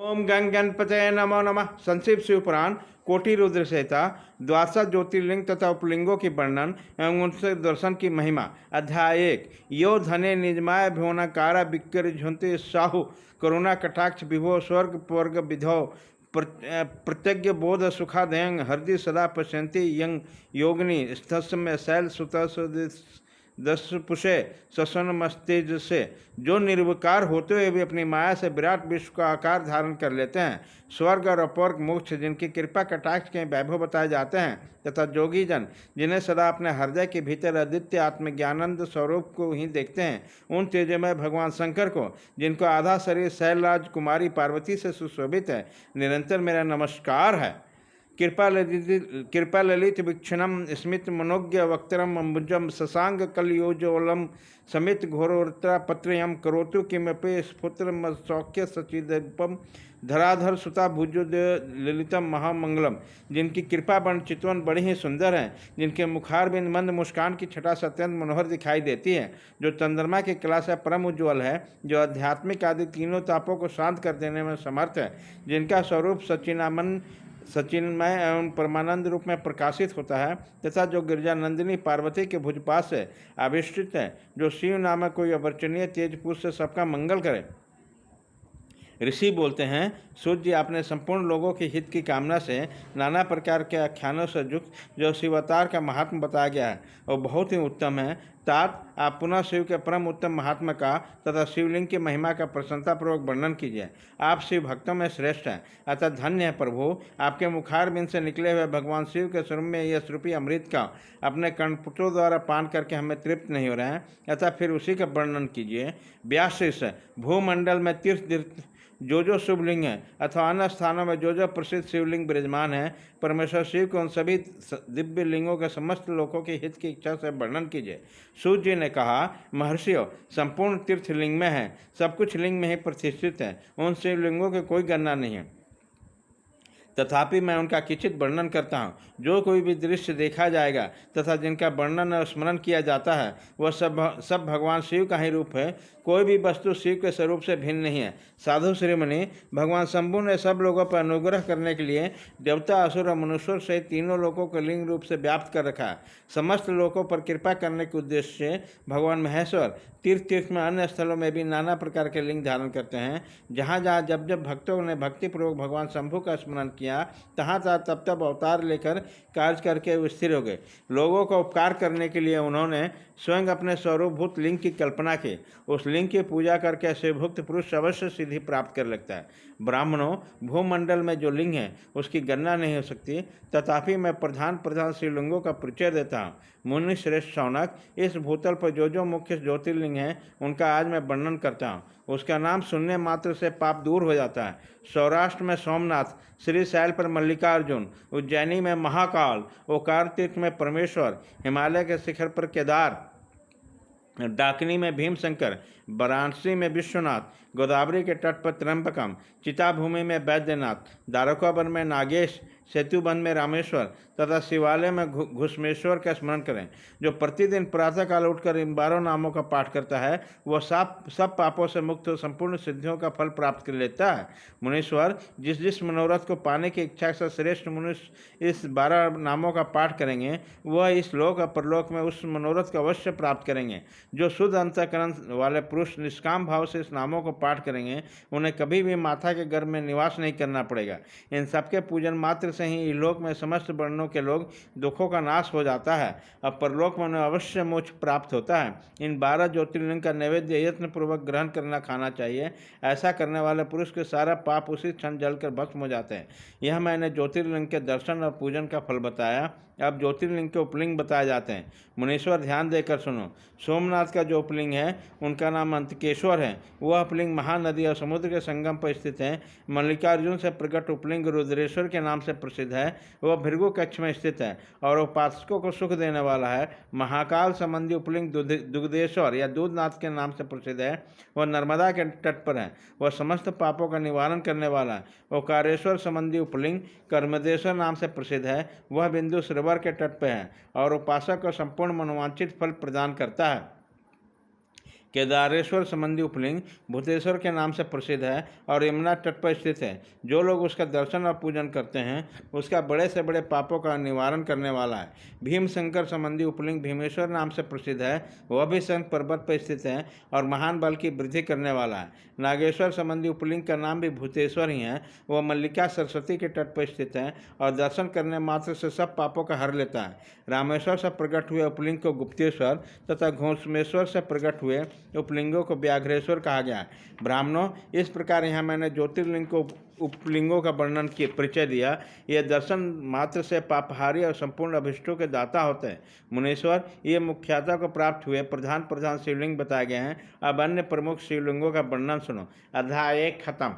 ओम गंग गणपतये नमो नमः। संक्षिप्त शिव पुराण कोटि रुद्र संहिता द्वादश ज्योतिर्लिंग तथा उपलिंगों की वर्णन एवं उनसे दर्शन की महिमा। अध्याय 1। यो धने निजमाय भुवनाकारा विक्र झुंते साहु करुणा कटाक्ष विभो स्वर्ग पर्ग विधो प्रत्यज्ञ बोध सुखादयंग हृदय सदा पश्यन्ति यंग योगिनी स्थस्म शैल सुत दशपुषे ससन मस्तेज से जो निर्विकार होते हुए भी अपनी माया से विराट विश्व का आकार धारण कर लेते हैं, स्वर्ग और अपवर्ग मोक्ष जिनकी कृपा कटाक्ष के वैभव बताए जाते हैं, तथा जोगी जन जिन्हें सदा अपने हृदय के भीतर अद्वितीय आत्मज्ञानंद स्वरूप को ही देखते हैं, उन तेजमय भगवान शंकर को जिनको आधा शरीर शैलराज कुमारी पार्वती से सुशोभित है, निरंतर मेरा नमस्कार है। कृपा ललित वीक्षणम स्मित मनोज्ञ वक्तरम अम्बुजम शशांग कलयोजोलम समित घोरोत्रा पत्रयम करोतु किमपि स्फुत्र सौख्य सचिदपम धराधर सुता भुजोद ललितम महामंगलम जिनकी कृपा बन चितवन बड़ी ही सुंदर हैं, जिनके मुखारबिंद मंद मुस्कान की छटा से अत्यंत मनोहर दिखाई देती है, जो चंद्रमा की कला से परम उज्ज्वल है, जो आध्यात्मिक आदि तीनों तापों को शांत कर देने में समर्थ है, जिनका स्वरूप सचिन्मय एवं परमानंद रूप में प्रकाशित होता है, तथा जो गिरजानंदिनी पार्वती के भुजपास से आविष्टित है, जो शिव नामक कोई अवर्चनीय तेज पुरुष से सबका मंगल करे। ऋषि बोलते हैं, सूर्य आपने संपूर्ण लोगों के हित की कामना से नाना प्रकार के आख्यानों से युक्त जो शिवावतार का महात्मा बताया गया है और बहुत ही उत्तम है। तात आप पुनः शिव के परम उत्तम महात्मा का तथा शिवलिंग की महिमा का प्रसन्नतापूर्वक वर्णन कीजिए। आप शिव भक्तों में श्रेष्ठ हैं, अतः धन्य है प्रभु। आपके मुखारबिंद से निकले हुए भगवान शिव के स्वरूप में यह रूपी अमृत का अपने कर्णपुटों द्वारा पान करके हमें तृप्त नहीं हो रहे हैं, अतः फिर उसी का वर्णन कीजिए। व्यास से भूमंडल में तीर्थ जो शुभलिंग है अथवा अन्य स्थानों में जो प्रसिद्ध शिवलिंग विराजमान है, परमेश्वर शिव के उन सभी दिव्य लिंगों के समस्त लोगों के हित की इच्छा से वर्णन कीजिए। सूर्य जी ने कहा, महर्षियों, संपूर्ण तीर्थ लिंग में है, सब कुछ लिंग में ही प्रतिष्ठित है, उन शिवलिंगों की कोई गणना नहीं है, तथापि मैं उनका किंचित वर्णन करता हूँ। जो कोई भी दृश्य देखा जाएगा तथा जिनका वर्णन और स्मरण किया जाता है, वह सब भगवान शिव का ही रूप है। कोई भी वस्तु शिव के स्वरूप से भिन्न नहीं है। साधु श्रीमुनि, भगवान शंभु ने सब लोगों पर अनुग्रह करने के लिए देवता, असुर और मनुष्यों से तीनों लोगों को लिंग रूप से व्याप्त कर रखा है। समस्त लोगों पर कृपा करने के उद्देश्य से भगवान महेश्वर तीर्थ में अन्य स्थलों में भी नाना प्रकार के लिंग धारण करते हैं। जहाँ जहाँ जब जब भक्तों ने भक्तिपूर्वक भगवान शंभु का स्मरण किया, तहाँ तहाँ तब तब अवतार लेकर कार्य करके वो स्थिर हो गए। लोगों का उपकार करने के लिए उन्होंने स्वयं अपने स्वरूपभूत लिंग की कल्पना की। उस लिंग की पूजा करके शिवभुक्त पुरुष अवश्य सिद्धि प्राप्त कर लगता है। ब्राह्मणों, भूमंडल में जो लिंग है उसकी गणना नहीं हो सकती, तथापि मैं प्रधान शिवलिंगों का परिचय देता हूँ। मुनि श्रेष्ठ शौनक, इस भूतल पर जो मुख्य ज्योतिर्लिंग हैं उनका आज मैं वर्णन करता हूँ। उसका नाम सुनने मात्र से पाप दूर हो जाता है। सौराष्ट्र में सोमनाथ, श्रीशैल पर मल्लिकार्जुन, उज्जैनी में महाकाल, ओकार तीर्थ में परमेश्वर, हिमालय के शिखर पर केदार, डाकिनी में भीमशंकर, वाराणसी में विश्वनाथ, गोदावरी के तट पर त्र्यंबकम, चिताभूमि में वैद्यनाथ, द्वारकावन में नागेश, सेतुबंध में रामेश्वर तथा शिवालय में घुष्मेश्वर का स्मरण करें। जो प्रतिदिन प्रातःकाल उठकर इन 12 नामों का पाठ करता है, वह सब पापों से मुक्त हो संपूर्ण सिद्धियों का फल प्राप्त कर लेता है। मुनीश्वर, जिस मनोरथ को पाने की इच्छा से श्रेष्ठ मनुष्य इस 12 नामों का पाठ करेंगे, वह इस लोक और परलोक में उस मनोरथ को अवश्य प्राप्त करेंगे। जो शुद्ध अंतःकरण वाले पुरुष निष्काम भाव से इस नामों को पाठ करेंगे, उन्हें कभी भी माता के गर्भ में निवास नहीं करना पड़ेगा। इन सबके पूजन मात्र से ही इहलोक में समस्त वर्णों के लोग दुखों का नाश हो जाता है और परलोक में उन्हें अवश्य मोक्ष प्राप्त होता है। इन 12 ज्योतिर्लिंग का नैवेद्य यत्न पूर्वक ग्रहण करना खाना चाहिए। ऐसा करने वाले पुरुष के सारा पाप उसी क्षण जलकर भस्म हो जाते हैं। यह मैंने ज्योतिर्लिंग के दर्शन और पूजन का फल बताया। अब ज्योतिर्लिंग के उपलिंग बताए जाते हैं। मुनीश्वर, ध्यान देकर सुनो। सोमनाथ का जो उपलिंग है उनका नाम अंतकेश्वर है। वह उपलिंग महानदी और समुद्र के संगम पर स्थित है। मल्लिकार्जुन से प्रकट उपलिंग रुद्रेश्वर के नाम से प्रसिद्ध है। वह भृगु कक्ष में स्थित है और उपासकों को सुख देने वाला है। महाकाल संबंधी उपलिंग दुग्धेश्वर या दूधनाथ के नाम से प्रसिद्ध है। वह नर्मदा के तट पर है। वह समस्त पापों का निवारण करने वाला है। ओकारेश्वर संबंधी उपलिंग कर्मदेश्वर नाम से प्रसिद्ध है। वह बिंदु सरोवर के तट पर है और उपासक को संपूर्ण मनोवांछित फल प्रदान करता है। केदारेश्वर संबंधी उपलिंग भूतेश्वर के नाम से प्रसिद्ध है और यमुना तट पर स्थित है। जो लोग उसका दर्शन और पूजन करते हैं उसका बड़े से बड़े पापों का निवारण करने वाला है। भीमशंकर संबंधी उपलिंग भीमेश्वर नाम से प्रसिद्ध है। वह भी शंख पर्वत पर स्थित है और महान बल की वृद्धि करने वाला है। नागेश्वर संबंधी उपलिंग का नाम भी भूतेश्वर ही है। वह मल्लिका सरस्वती के तट पर स्थित है और दर्शन करने मात्र से सब पापों का हर लेता है। रामेश्वर से प्रकट हुए उपलिंग को गुप्तेश्वर तथा घोषमेश्वर से प्रकट हुए उपलिंगों को व्याघ्रेश्वर कहा गया है। ब्राह्मणों, इस प्रकार यहाँ मैंने ज्योतिर्लिंग को उपलिंगों का वर्णन किए परिचय दिया। ये दर्शन मात्र से पापहारी और संपूर्ण अभिष्टों के दाता होते हैं। मुनीश्वर, ये मुख्यता को प्राप्त हुए प्रधान प्रधान शिवलिंग बताए गए हैं। अब अन्य प्रमुख शिवलिंगों का वर्णन सुनो। अध्याय 1 खत्म।